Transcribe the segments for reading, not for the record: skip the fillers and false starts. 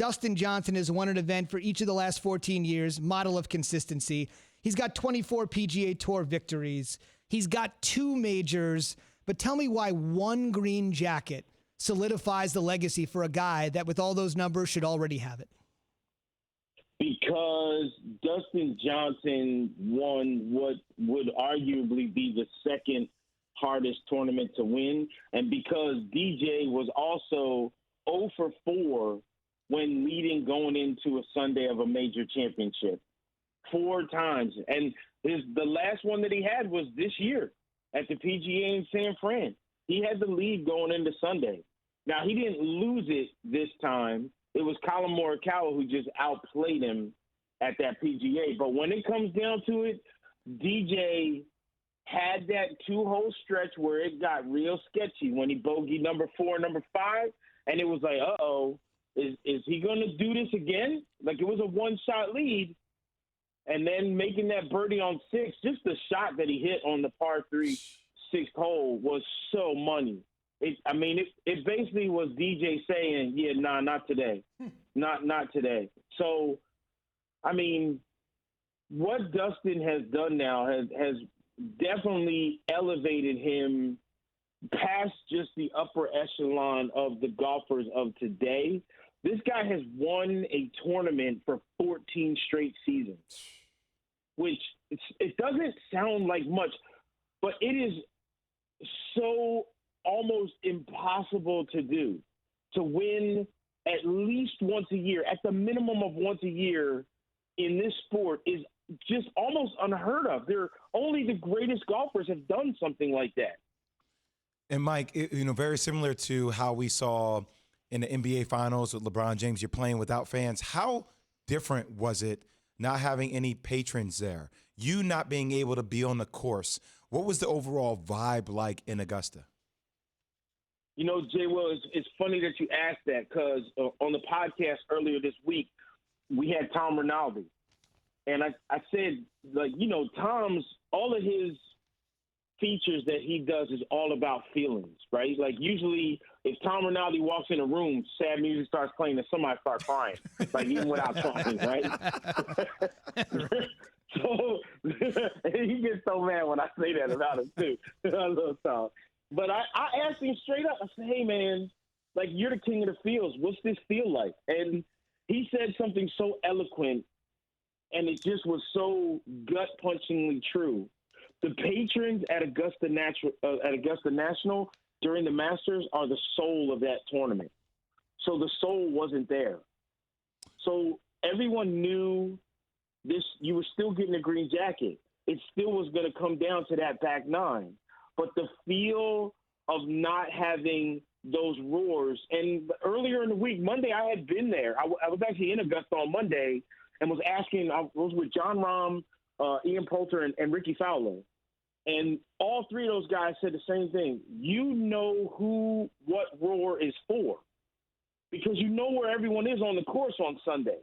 Dustin Johnson has won an event for each of the last 14 years, model of consistency. He's got 24 PGA Tour victories. He's got 2 majors. But tell me why one green jacket solidifies the legacy for a guy that with all those numbers should already have it. Because Dustin Johnson won what would arguably be the second hardest tournament to win, and because DJ was also 0 for 4 when leading going into a Sunday of a major championship 4 times. And the last one that he had was this year at the PGA in San Fran. He had the lead going into Sunday. Now, he didn't lose it this time. It was Colin Morikawa who just outplayed him at that PGA. But when it comes down to it, DJ had that 2-hole stretch where it got real sketchy when he bogeyed number 4 and number 5. And it was like, uh-oh, is he going to do this again? Like, it was a one-shot lead. And then making that birdie on 6, just the shot that he hit on the par 3 6th hole was so money. It basically was DJ saying, yeah, nah, not today. Not today. So, I mean, what Dustin has done now has definitely elevated him past just the upper echelon of the golfers of today. This guy has won a tournament for 14 straight seasons, which it doesn't sound like much, but it is so almost impossible to do, to win at least once a year, at the minimum of once a year in this sport is just almost unheard of. Only the greatest golfers have done something like that. And Mike, very similar to how we saw in the NBA Finals with LeBron James, you're playing without fans. How different was it not having any patrons there? You not being able to be on the course. What was the overall vibe like in Augusta? JWill, it's funny that you asked that because on the podcast earlier this week, we had Tom Rinaldi. And I said, Tom's, all of his features that he does is all about feelings, right? Like, usually if Tom Rinaldi walks in a room, sad music starts playing and somebody starts crying, like even without talking, right? So he gets so mad when I say that about him, too. I love Tom. But I asked him straight up, I said, hey, man, like, you're the king of the fields. What's this feel like? And he said something so eloquent, and it just was so gut-punchingly true. The patrons at Augusta National during the Masters are the soul of that tournament. So the soul wasn't there. So everyone knew this. You were still getting a green jacket. It still was going to come down to that back 9. But the feel of not having those roars, and earlier in the week, Monday, I had been there. I was actually in Augusta on Monday and was asking, I was with John Rahm, Ian Poulter, and Ricky Fowler. And all 3 of those guys said the same thing. You know what roar is for, because you know where everyone is on the course on Sunday.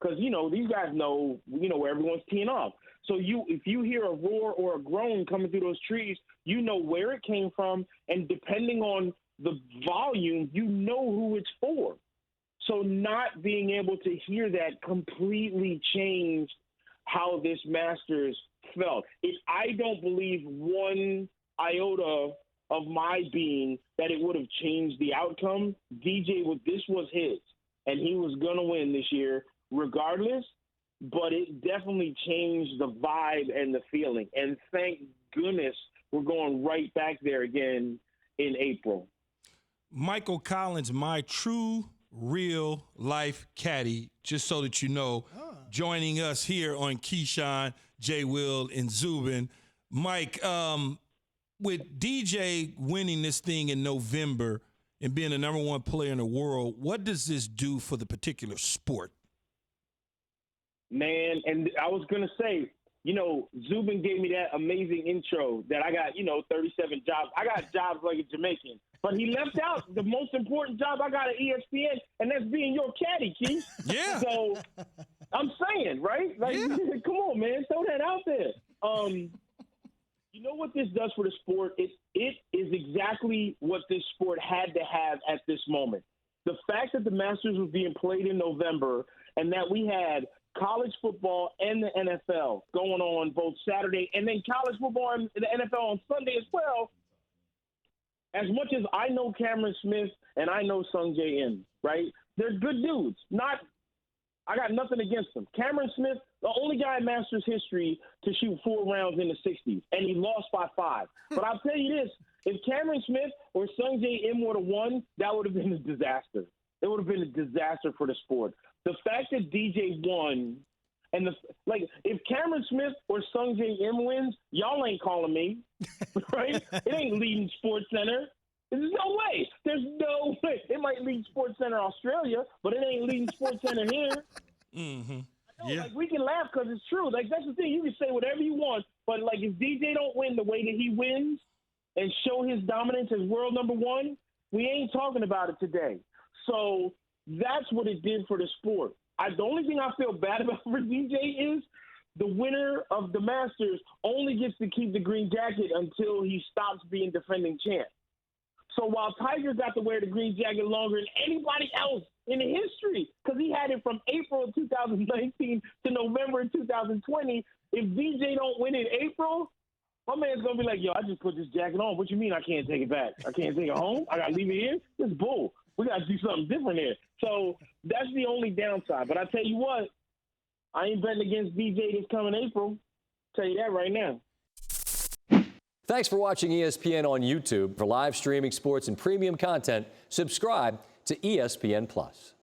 Because, these guys know, where everyone's teeing off. So if you hear a roar or a groan coming through those trees, you know where it came from. And depending on the volume, you know who it's for. So not being able to hear that completely changed how this Masters felt. I don't believe one iota of my being that it would have changed the outcome. This was his, and he was going to win this year regardless, but it definitely changed the vibe and the feeling. And thank goodness we're going right back there again in April. Michael Collins, my true, real life caddy, just so that you know, joining us here on Keyshawn, JWill, and Zubin. Mike, with DJ winning this thing in November and being the number 1 player in the world, what does this do for the particular sport? Man, and I was going to say, Zubin gave me that amazing intro that I got, 37 jobs. I got jobs like a Jamaican. But he left out the most important job I got at ESPN, and that's being your caddy, Keith. Yeah. So I'm saying, right? Like, yeah. Come on, man. Throw that out there. You know what this does for the sport? It is exactly what this sport had to have at this moment. The fact that the Masters was being played in November and that we had college football and the NFL going on both Saturday and then college football and the NFL on Sunday as well. As much as I know Cameron Smith and I know Sung J M, right? They're good dudes. I got nothing against them. Cameron Smith, the only guy in Masters history to shoot 4 rounds in the 60s, and he lost by 5. But I'll tell you this, if Cameron Smith or Sung J M would have won, that would have been a disaster. It would have been a disaster for the sport. The fact that DJ won, and if Cameron Smith or Sung J M wins, y'all ain't calling me, right? It ain't leading Sports Center. There's no way. There's no way. It might lead Sports Center Australia, but it ain't leading Sports Center here. Mm-hmm. Yeah. We can laugh because it's true. That's the thing. You can say whatever you want, but if DJ don't win the way that he wins and show his dominance as world number 1, we ain't talking about it today. So that's what it did for the sport. The only thing I feel bad about for DJ is the winner of the Masters only gets to keep the green jacket until he stops being defending champ. So while Tiger got to wear the green jacket longer than anybody else in history, because he had it from April of 2019 to November of 2020, if DJ don't win in April, my man's going to be like, yo, I just put this jacket on. What you mean I can't take it back? I can't take it home? I got to leave it here? This is bull. We got to do something different here. So that's the only downside. But I tell you what, I ain't betting against DJ this coming April. Tell you that right now. Thanks for watching ESPN on YouTube. For live streaming sports and premium content, subscribe to ESPN+.